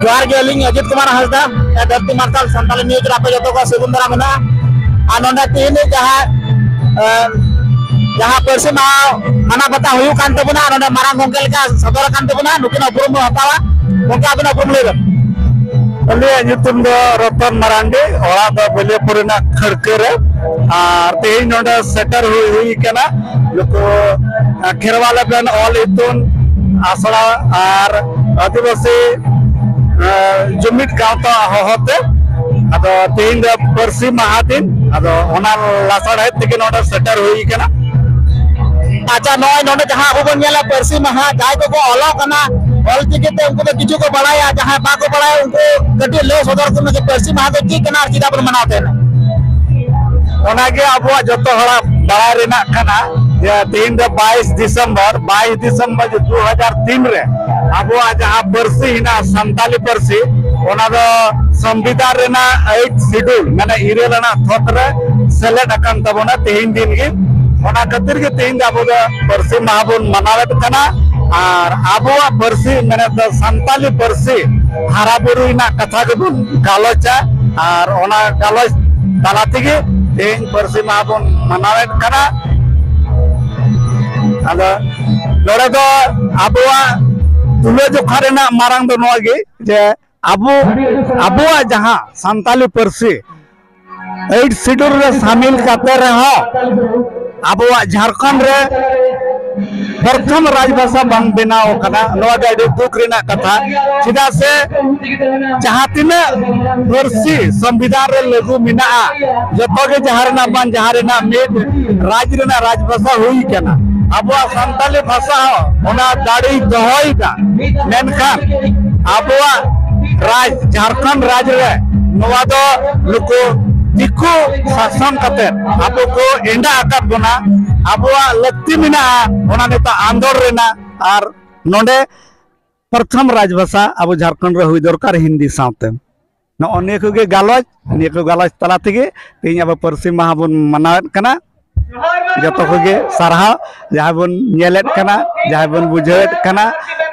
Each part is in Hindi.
जोहार गे अलिंग अजित कुमार हंसदा धरती मार्शल संताली न्यूज रापे जो को सेगुन दारा मेना नोंडे तीन जहाँ परसी माना बता हुई कान तबुना नोंडे मारांग गोंके लेका सदर कान तबुना नुकिन उपरुम हतावा गोंके आबिन उपरुम लेबेन अलिया nyutum do Ratan Marandi ora do Beliapurina खड़करे और तेज नोंडे सेटर हुई केना लुको खेरवाले बेन ऑल इतुन आसड़ा और आदिवासी जुमित गावता होते अदो तेज परसी महादिन अदो ओना लासड़ है तिके नोंडे सेटर हुई केना अच्छा नॉय नोंडे जहाँ अबो बन नेला परसी महा जाय को ऑलो कना ऑल चिके ते उनको तो किछु को बड़ाया जहाँ बाको बड़ाया उनको कटी ले सदर को के परसी महा तो की कना चिदा पर मनाते हैं ओनागे अबो जतो हड़ा बड़ा रेना कना ये 22 दिसंबर 2003 रे अबो जहाँ परसी हिना संताली परसी ओना दो संविधान रेना 8 शेड्यूल माने इरेल ना थोतरे सेलेक्ट अकन तबोना तेहिन दिन गे ओना खातिर के तेहिन अबो परसी महाबुन मनावत कना और अबो परसी माने द संताली परसी हाराबुरुइना कथा के बुन गालोचा और ओना गालोच तालातिगे तेहिन परसी महाबुन मनावत कना अदा नोरे दो अबो तुले जो खरेना मारंग दो नोगे जे अबो जहाँ संताली परसी 8 शेड्यूल रे शामिल करते रहा अबो झारखंड रे प्रथम राजभाषा बंग बनाओ कना नोगे दुख रेना कथा चिदा से जहाँ तिना परसी संविधान रे लागू मिना जतो के जहारना बन जहारना मेद राज रेना राजभाषा हुई केना अबो संताली भाषा ओना दाड़ी दोहईदा मेनखान अबो राज झारखंड राज रे नोवा दो लुको दिखो शासन कते अबो को एंडा आकात बना अबो लक्ति मिना ओना नेता आंदोलन रेना और नोंडे प्रथम राजभाषा अबो झारखंड रे हुई दरकार हिंदी सावते न अनेक के गालोच तला तेगे तेज अब परसी माह बन मनावत कना जतो के सारहा जहाँ बन नेलेत कना जहाँ बन बुझेत कना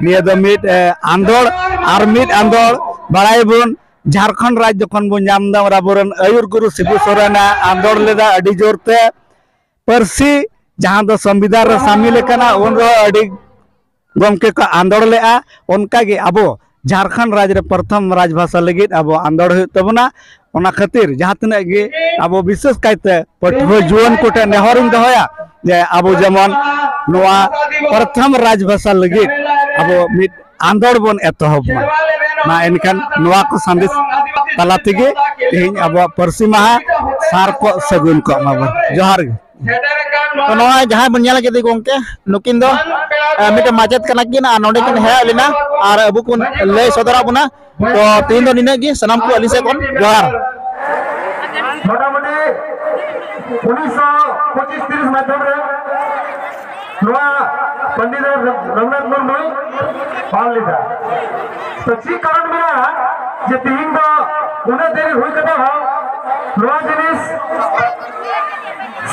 निया द मिट आंदोल और मिट आंदोल बड़ाई बन झारखंड राज्य जखन बन नामदा राबरन आयुर गुरु शिबू सोरेना आंदोलन लेदा अडी जोरते परसी जहाँ दो संविधान रे शामिल कना उन अडी गमके को आंदोलन लेआ उनका के अबो झारखंड राज्य रे प्रथम राजभाषा लगित अब आंदोलन तबना ओना खातिर जहाँ तना गे अब विशेष कायते पठुआ जुआन कोटे नेहरिन दहया जे अब जेमन नोआ प्रथम राजभाषा लगित अब मिट आंदोलन बन एतहब ना एनखान नोआ को संदेश तला तेगे तेहिन अब परसी माहा सार को सगुन को माबा जोहार गे तो नोआ जहाँ बन नेला के गोंके नुकिन दो मिटे माचत कना किन आ नोडे किन है अलिना और अबु को ले सदरा बुना तो तीन दो निने गी सनम को अली से कोन जोहार मोटामोटी 1925-30 माध्यम रे नोआ पंडित रघुनाथ मुर्मू पाल लीधा तो ची कारण मेरा जे तीन दो उन्हें देरी हुई कते हो नोआ जिनिस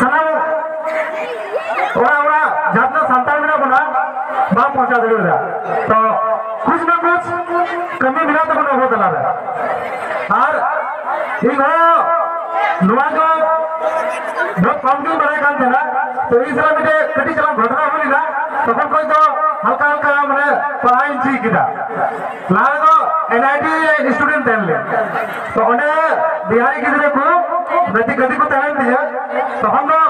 सनम ओरा जातना संतान मेरा बना बा पहुंचा दे रहा तो कुछ ना कुछ कमी मिला तो बना हो दला और ठीक हो नोआ जो बहुत कम दिन बड़े काम थे ना तो इस तरह में कटी चला घटना हुई ना तब कोई तो हल्का हल्का मैंने पढ़ाई ची किया लाल तो एनआईटी स्टूडेंट थे ले तो उन्हें बिहारी की तरह को गति गति को तैयार दिया तो हम लोग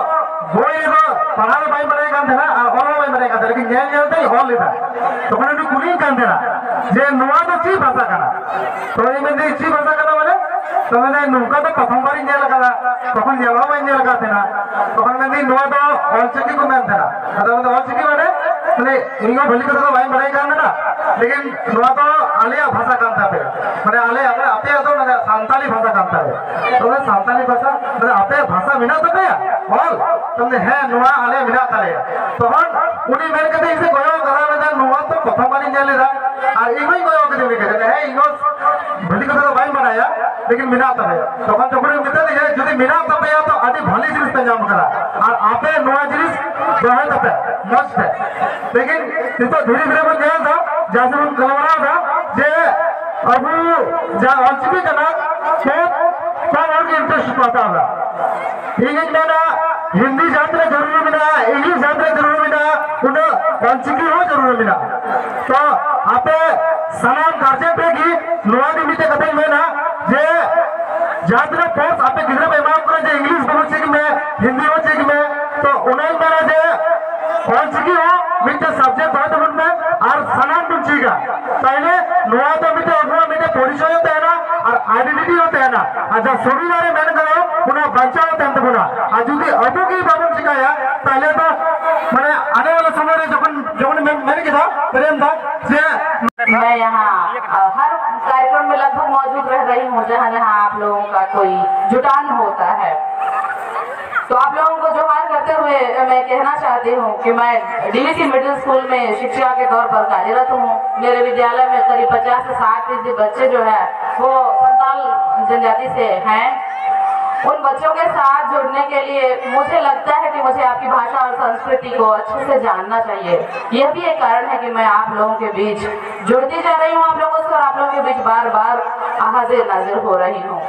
वो ये तो पढ़ाने भाई बड़े काम थे ना और भाई बड़े काम थे लेकिन ये तो ही हॉल लेता तो मैंने भी कुली काम थे ना जे नोआ तो ची भाषा करना तो ये मैंने ची भाषा करना मैंने तो मैंने नुका तो प्रथम बार इंजन लगा तখন जेवा में इंजन लगा थे ना तখন मैंने नोआ तो ऑलचिकी को मैं थे ना मतलब ऑलचिकी मैंने इनको भली करता तो भाई बड़े काम ना लेकिन नोआ तो आलिया भाषा काम था मैंने आले अपने आपे तो मैंने संताली भाषा काम था तो मैं संताली भाषा मैंने आपे भाषा मिला तो क्या बोल तुमने है नोआ आले मिला था तो हम उन्हीं मेरे कहते इसे गोया करा मैंने नोआ तो प्रथम बार इंजन ले रहा और इनको ही गोया के लिए कहते हैं इनको भली करता तो भाई बनाया लेकिन मिला था तो हम जब मिलते थे यदि मिला था तो आदि भली जिनिस पे जाम करा और आपे नोआ जिनिस दोहे तपे मस्त है लेकिन तो धीरे धीरे बन गया था जैसे हम गलवरा था जे अब ऑलचिकी करना तो इंटरेस्ट पाता है हिंदी जानते जरूरी मिला इंग्लिश जानते जरूरी मिला उन्हें ऑलचिकी हो जरूरी मिला तो आप सनाम गार्जियन पे की नोआ के मिटे कथे में ना जे जानते फोर्स आप किधर पे इमाम करे जे इंग्लिश बोलो चाहिए में हिंदी हो चाहिए में तो उन्हें मेरा जे ऑलचिकी हो मिटे सब्जेक्ट बहुत बन में और सनाम तुम चीगा पहले नोआ तो मिटे अगुआ मिटे परिचय होता है ना और आइडेंटिटी होते हैं ना अच्छा सभी बारे मैंने कहा उन्हें बच्चा होता है तो बोला आज यदि अबू की बाबू सिखाया पहले तो मैंने आने वाला समय में जब मैंने कहा प्रेम था मैं यहाँ हर कार्यक्रम में लगभग मौजूद रह रही हूँ जहाँ जहाँ आप लोगों का कोई जुटान होता है। तो आप लोगों को जोहार करते हुए मैं कहना चाहती हूँ कि मैं डीवीसी मिडिल स्कूल में शिक्षा के तौर पर कार्यरत हूँ। मेरे विद्यालय में करीब 50 से 60% बच्चे जो है वो संताल जनजाति से हैं। उन बच्चों के साथ जुड़ने के लिए मुझे लगता है कि मुझे आपकी भाषा और संस्कृति को अच्छे से जानना चाहिए। यह भी एक कारण है कि मैं आप लोगों के बीच जुड़ती जा रही हूँ आप लोगों से और आप लोगों के बीच बार बार हाजिर नाजिर हो रही हूँ।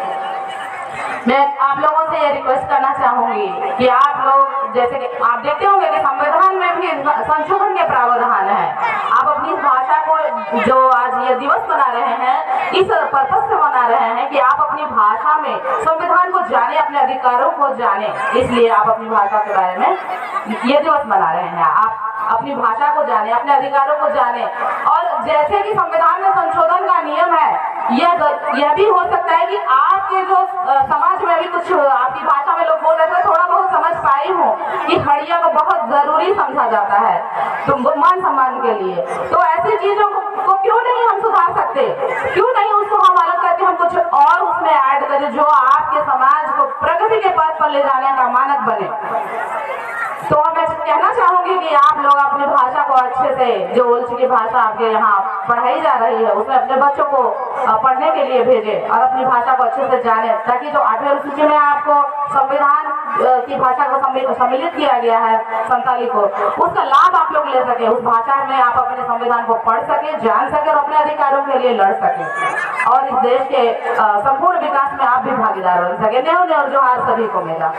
मैं आप लोगों से ये रिक्वेस्ट करना चाहूंगी कि आप लोग जैसे कि आप देखते होंगे कि संविधान में भी संशोधन के प्रावधान है। आप अपनी भाषा को जो आज ये दिवस मना रहे हैं इस पर्पस से मना रहे हैं कि आप अपनी भाषा में संविधान को जाने, अपने अधिकारों को जाने, इसलिए आप अपनी भाषा के बारे में ये दिवस मना रहे हैं। आप अपनी भाषा को जाने, अपने अधिकारों को जाने। और जैसे कि संविधान में संशोधन का नियम है, यह भी हो सकता है कि आपके जो समाज में भी कुछ आपकी भाषा में लोग बोल रहे थे, थोड़ा बहुत समझ पाई हूँ कि खड़िया को बहुत जरूरी समझा जाता है तो मान सम्मान के लिए। तो ऐसी चीजों को क्यों नहीं हम सुधार सकते, क्यों नहीं उसको हम अलग करके हम कुछ और उसमें ऐड करें जो आपके समाज को प्रगति के पथ पर ले जाने का मानक बने। तो मैं कहना चाहूंगी कि आप लोग अपनी भाषा को अच्छे से, जो ओलचिकी भाषा आपके यहाँ पढ़ाई जा रही है उसमें अपने बच्चों को पढ़ने के लिए भेजें और अपनी भाषा को अच्छे से जाने, ताकि जो 8वीं अनुसूची में आपको संविधान की भाषा को सम्मिलित किया गया है संताली को, उसका लाभ आप लोग ले सके। उस भाषा में आप अपने संविधान को पढ़ सके, जान सके और अपने अधिकारों के लिए लड़ सके और इस देश के संपूर्ण विकास में आप भी भागीदार बन सके। न्योर जोहार सभी को मेरा।